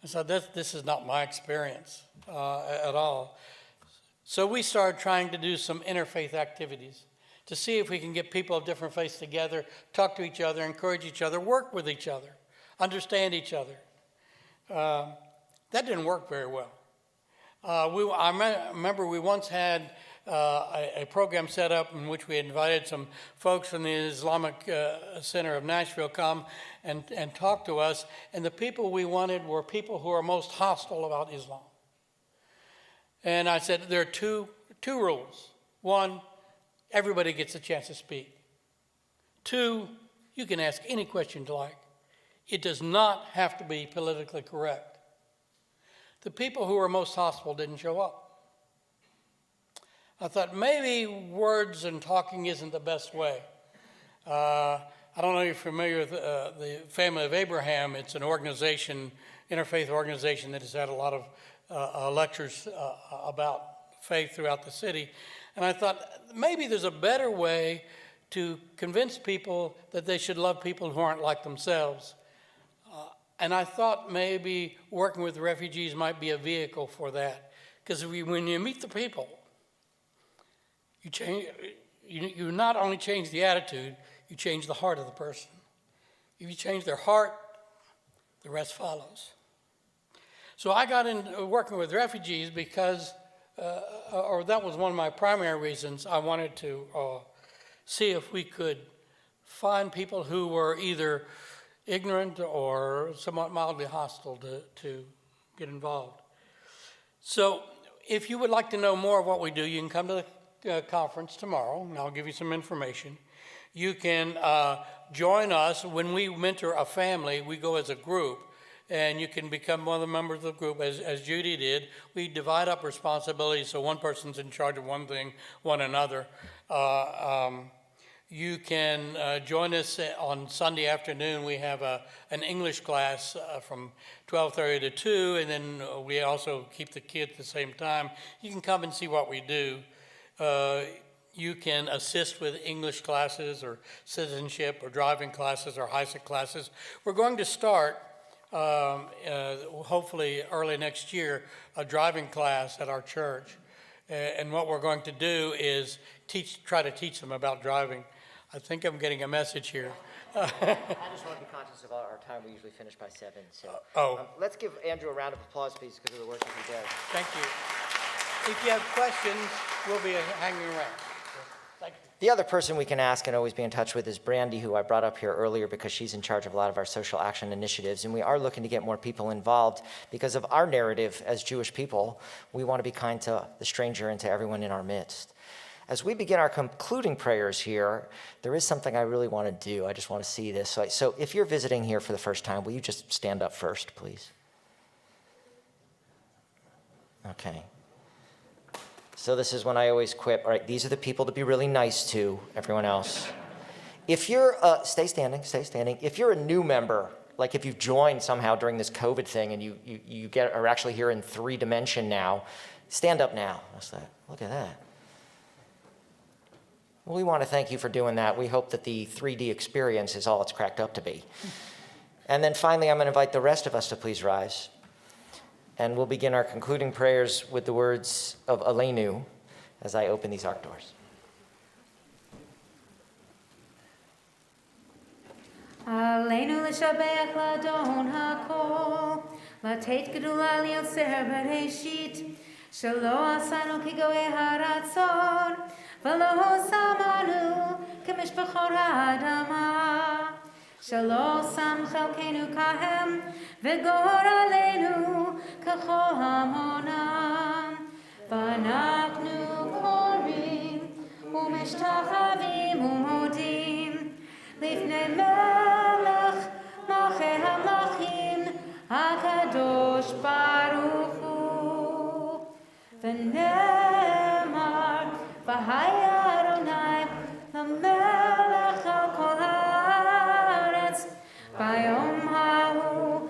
E: And so this is not my experience at all. So we started trying to do some interfaith activities to see if we can get people of different faiths together, talk to each other, encourage each other, work with each other, understand each other. That didn't work very well. I remember we once had a program set up in which we invited some folks from the Islamic Center of Nashville come and talk to us. And the people we wanted were people who are most hostile about Islam. And I said, there are two rules. One, everybody gets a chance to speak. Two, you can ask any question you like. It does not have to be politically correct. The people who were most hostile didn't show up. I thought maybe words and talking isn't the best way. I don't know if you're familiar with the Family of Abraham. It's an organization, interfaith organization that has had a lot of lectures about faith throughout the city. And I thought maybe there's a better way to convince people that they should love people who aren't like themselves. And I thought maybe working with refugees might be a vehicle for that. Because when you meet the people, you not only change the attitude, you change the heart of the person. If you change their heart, the rest follows. So I got into working with refugees because, or that was one of my primary reasons. I wanted to see if we could find people who were either ignorant or somewhat mildly hostile to get involved. So if you would like to know more of what we do, you can come to the conference tomorrow, and I'll give you some information. You can join us. When we mentor a family, we go as a group, and you can become one of the members of the group, as Judy did. We divide up responsibilities, so one person's in charge of one thing, one another. You can join us on Sunday afternoon. We have an English class from 12:30 to 2, and then we also keep the kids at the same time. You can come and see what we do. You can assist with English classes or citizenship or driving classes or HISA classes. We're going to start, hopefully early next year, a driving class at our church. And what we're going to do is try to teach them about driving. I think I'm getting a message here.
B: I just want to be conscious of our time. We usually finish by 7. So let's give Andrew a round of applause, please, because of the work that he does.
E: Thank you. If you have questions, we'll be hanging around. Thank you.
B: The other person we can ask and always be in touch with is Brandy, who I brought up here earlier because she's in charge of a lot of our social action initiatives. And we are looking to get more people involved because of our narrative as Jewish people. We want to be kind to the stranger and to everyone in our midst. As we begin our concluding prayers here, there is something I really want to do. I just want to see this. So if you're visiting here for the first time, will you just stand up first, please? Okay. So this is when I always quip. All right, these are the people to be really nice to, everyone else. If you're, stay standing. If you're a new member, like if you've joined somehow during this COVID thing and you are actually here in 3-dimension now, stand up now. What's that? Look at that. Well, we want to thank you for doing that. We hope that the 3D experience is all it's cracked up to be. And then finally, I'm going to invite the rest of us to please rise. And we'll begin our concluding prayers with the words of Aleinu as I open these ark doors.
A: Aleinu l'shabeach l'adon hakol, l'teit gedula li'otzer bereshit, shelo asanu kigoei haratzon, v'lo samanu k'mishpachot ha'adama. Shelo sam chelkenu kahem, v'gor aleinu k'chol hamonam. V'anachnu korim, u'mishtachavim u'modim, lifnei melech malchei hamlachim, HaKadosh Baruch Hu. V'nemar, v'haya Adonai, l'melech al kol haaretz, bayom hahu,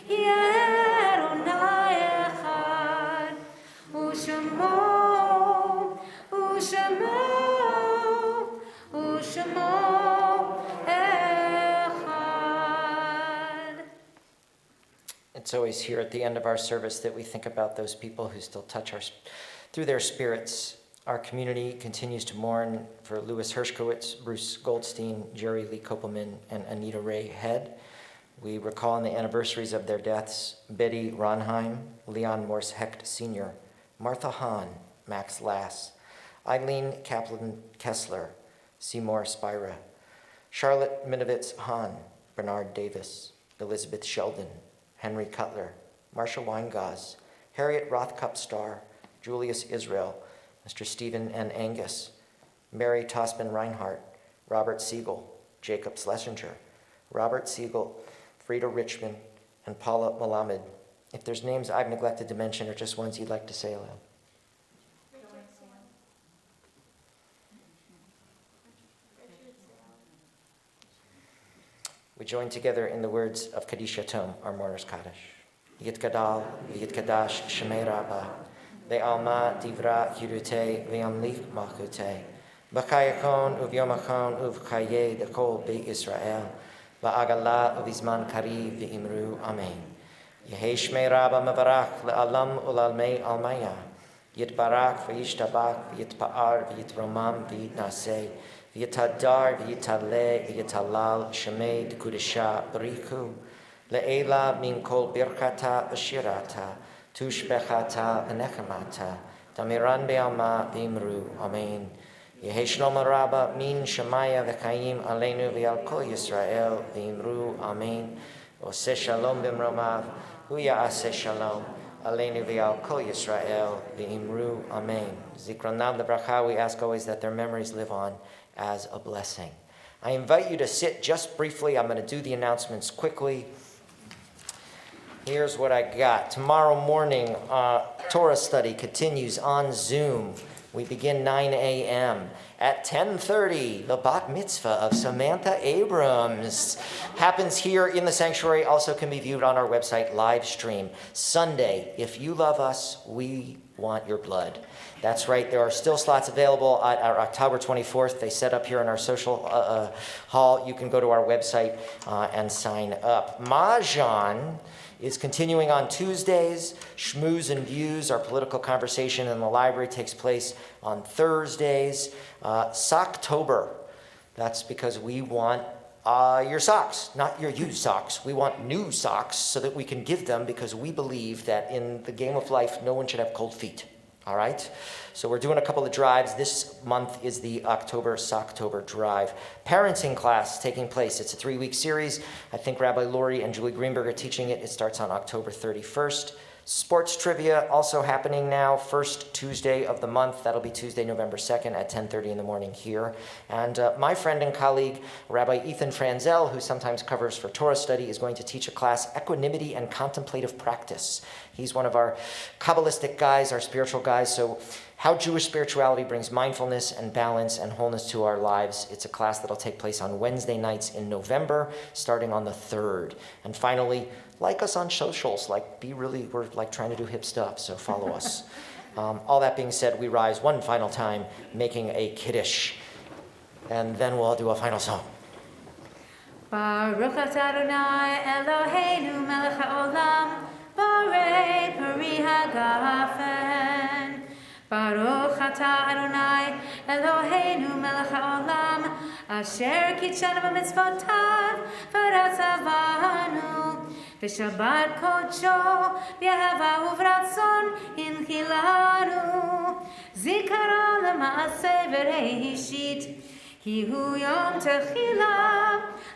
A: yeh Adonai echad, u'shemo echad.
B: It's always here at the end of our service that we think about those people who still touch us through their spirits. Our community continues to mourn for Louis Hershkowitz, Bruce Goldstein, Jerry Lee Kopelman, and Anita Ray Head. We recall on the anniversaries of their deaths Betty Ronheim, Leon Morse Hecht Sr., Martha Hahn, Max Lass, Eileen Kaplan Kessler, Seymour Spira, Charlotte Minovitz Hahn, Bernard Davis, Elizabeth Sheldon, Henry Cutler, Marcia Weingauss, Harriet Rothkopf Starr, Julius Israel, Mr. Stephen N. Angus, Mary Tosman Reinhardt, Robert Siegel, Jacob Schlesinger, Robert Siegel, Frida Richmond, and Paula Malamed. If there's names I've neglected to mention or just ones you'd like to say aloud. We join together in the words of Kaddish Yatom, our mourner's Kaddish. Yitgadal, Yitkadash, Shemei Rabbah, Ve'alma Divra Hirute, Ve'amlik Malchute, B'chayakon uvyomachon uvchaye dekol be'Israel, Va'agala uvizman kari ve'imru Amen. Yehei Shmei Rabbah mevarach le'alam ulalmei almaya, Yitbarak v'yishtabak v'yitpa'ar v'yitromam v'yitnaseh, V'yitadar v'yitaleh v'yitalal shemei d'kudesha bariku, le'ela min kol birchata v'shirata, tushbechata v'nechemata, tamiran be'alma v'imru Amen. Yehei Shlomo Rabbah min Shemaya v'chaim aleinu v'al kol Yisrael v'imru Amen. Oseh shalom b'mromav, hu ya'aseh shalom aleinu v'al kol Yisrael v'imru Amen. Zikronam lebracha, we ask always that their memories live on as a blessing. I invite you to sit just briefly. I'm going to do the announcements quickly. Here's what I got. Tomorrow morning, Torah study continues on Zoom. We begin 9 a.m. At 10:30, the bat mitzvah of Samantha Abrams happens here in the sanctuary, also can be viewed on our website, live stream. Sunday, if you love us, we want your blood. That's right, there are still slots available at our October 24th. They set up here in our social hall. You can go to our website and sign up. Mahjong is continuing on Tuesdays. Schmooze and Views, our political conversation in the library, takes place on Thursdays. Socktober, that's because we want your socks, not your used socks. We want new socks so that we can give them, because we believe that in the game of life, no one should have cold feet. All right? So we're doing a couple of drives. This month is the October Socktober drive. Parenting class taking place. It's a 3-week series. I think Rabbi Lori and Julie Greenberg are teaching it. It starts on October 31st. Sports trivia also happening now, first Tuesday of the month. That'll be Tuesday, November 2nd at 10:30 in the morning here. And my friend and colleague, Rabbi Ethan Franzel, who sometimes covers for Torah study, is going to teach a class, Equanimity and Contemplative Practice. He's one of our Kabbalistic guys, our spiritual guys. So how Jewish spirituality brings mindfulness and balance and wholeness to our lives. It's a class that'll take place on Wednesday nights in November, starting on the 3rd. And finally, like us on socials, we're like trying to do hip stuff, so follow us. All that being said, we rise one final time, making a kiddush, and then we'll do a final song.
A: Baruch atah Adonai Eloheinu melech haolam, borei peri hagafen. Baruch atah Adonai Eloheinu melech haolam, asher kitshanu b'mitzvotav v'ratzavanu. Shabbat kodsho, b'ahava uvratzon hinchilanu, zikaron l'maaseh v'reishit, ki hu yom techila,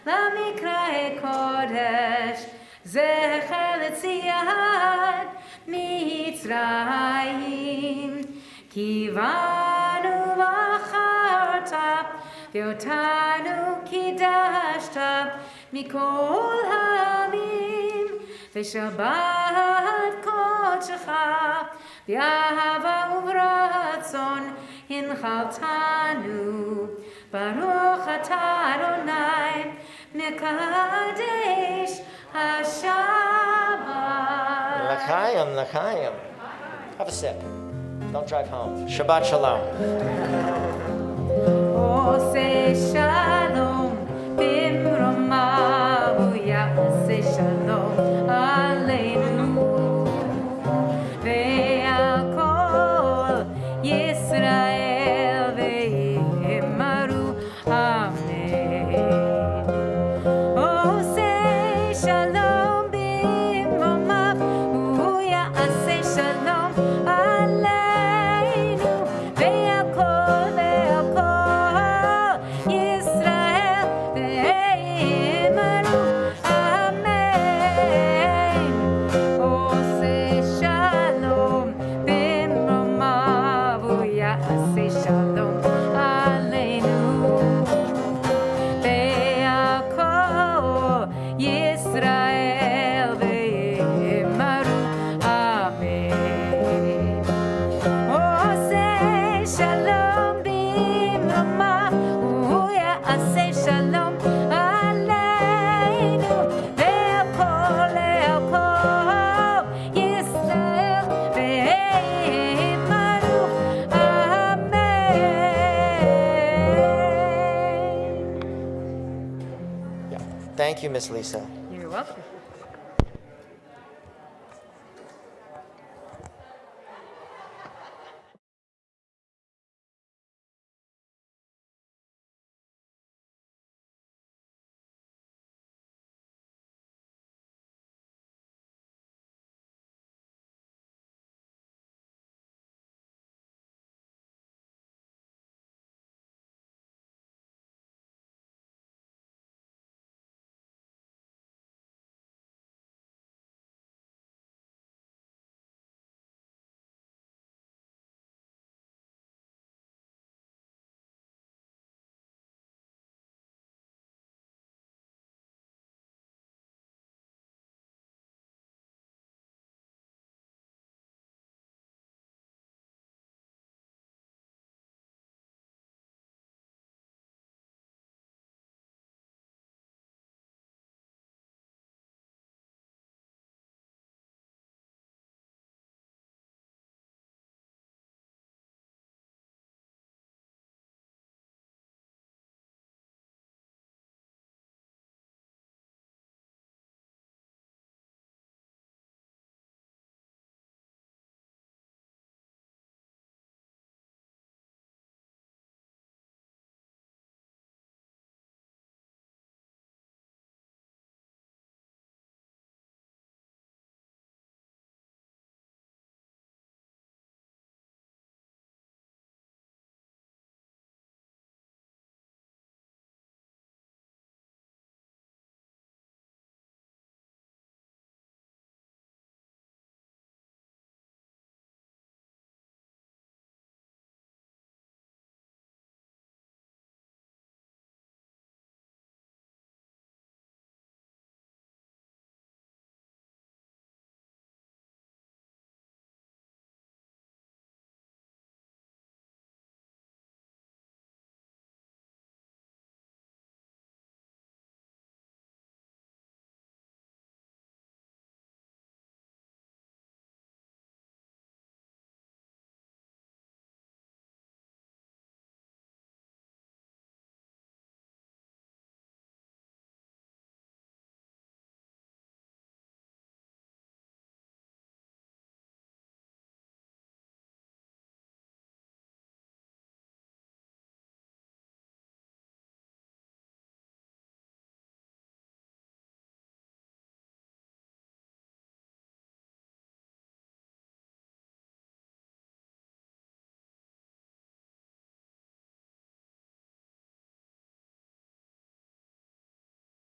A: l'mikra'e kodesh, zecher l'tziat mitzrayim, kivanu v'acharta, v'otanu kidashta, mikol ha'amim, Shabbat kodshecha, b'ahava uvratzon hinchaltanu, Baruch atah Adonai mekadesh haShabbat.
B: L'chaim, l'chaim. Have a sip. Don't drive home. Shabbat shalom.
A: Oseh shalom b'mromav ya'aseh shalom aleinu ve'al kol Yisrael ve'yimaru amen. Oseh shalom b'mromav ya'aseh shalom aleinu
B: you, Miss Lisa.
A: You're welcome.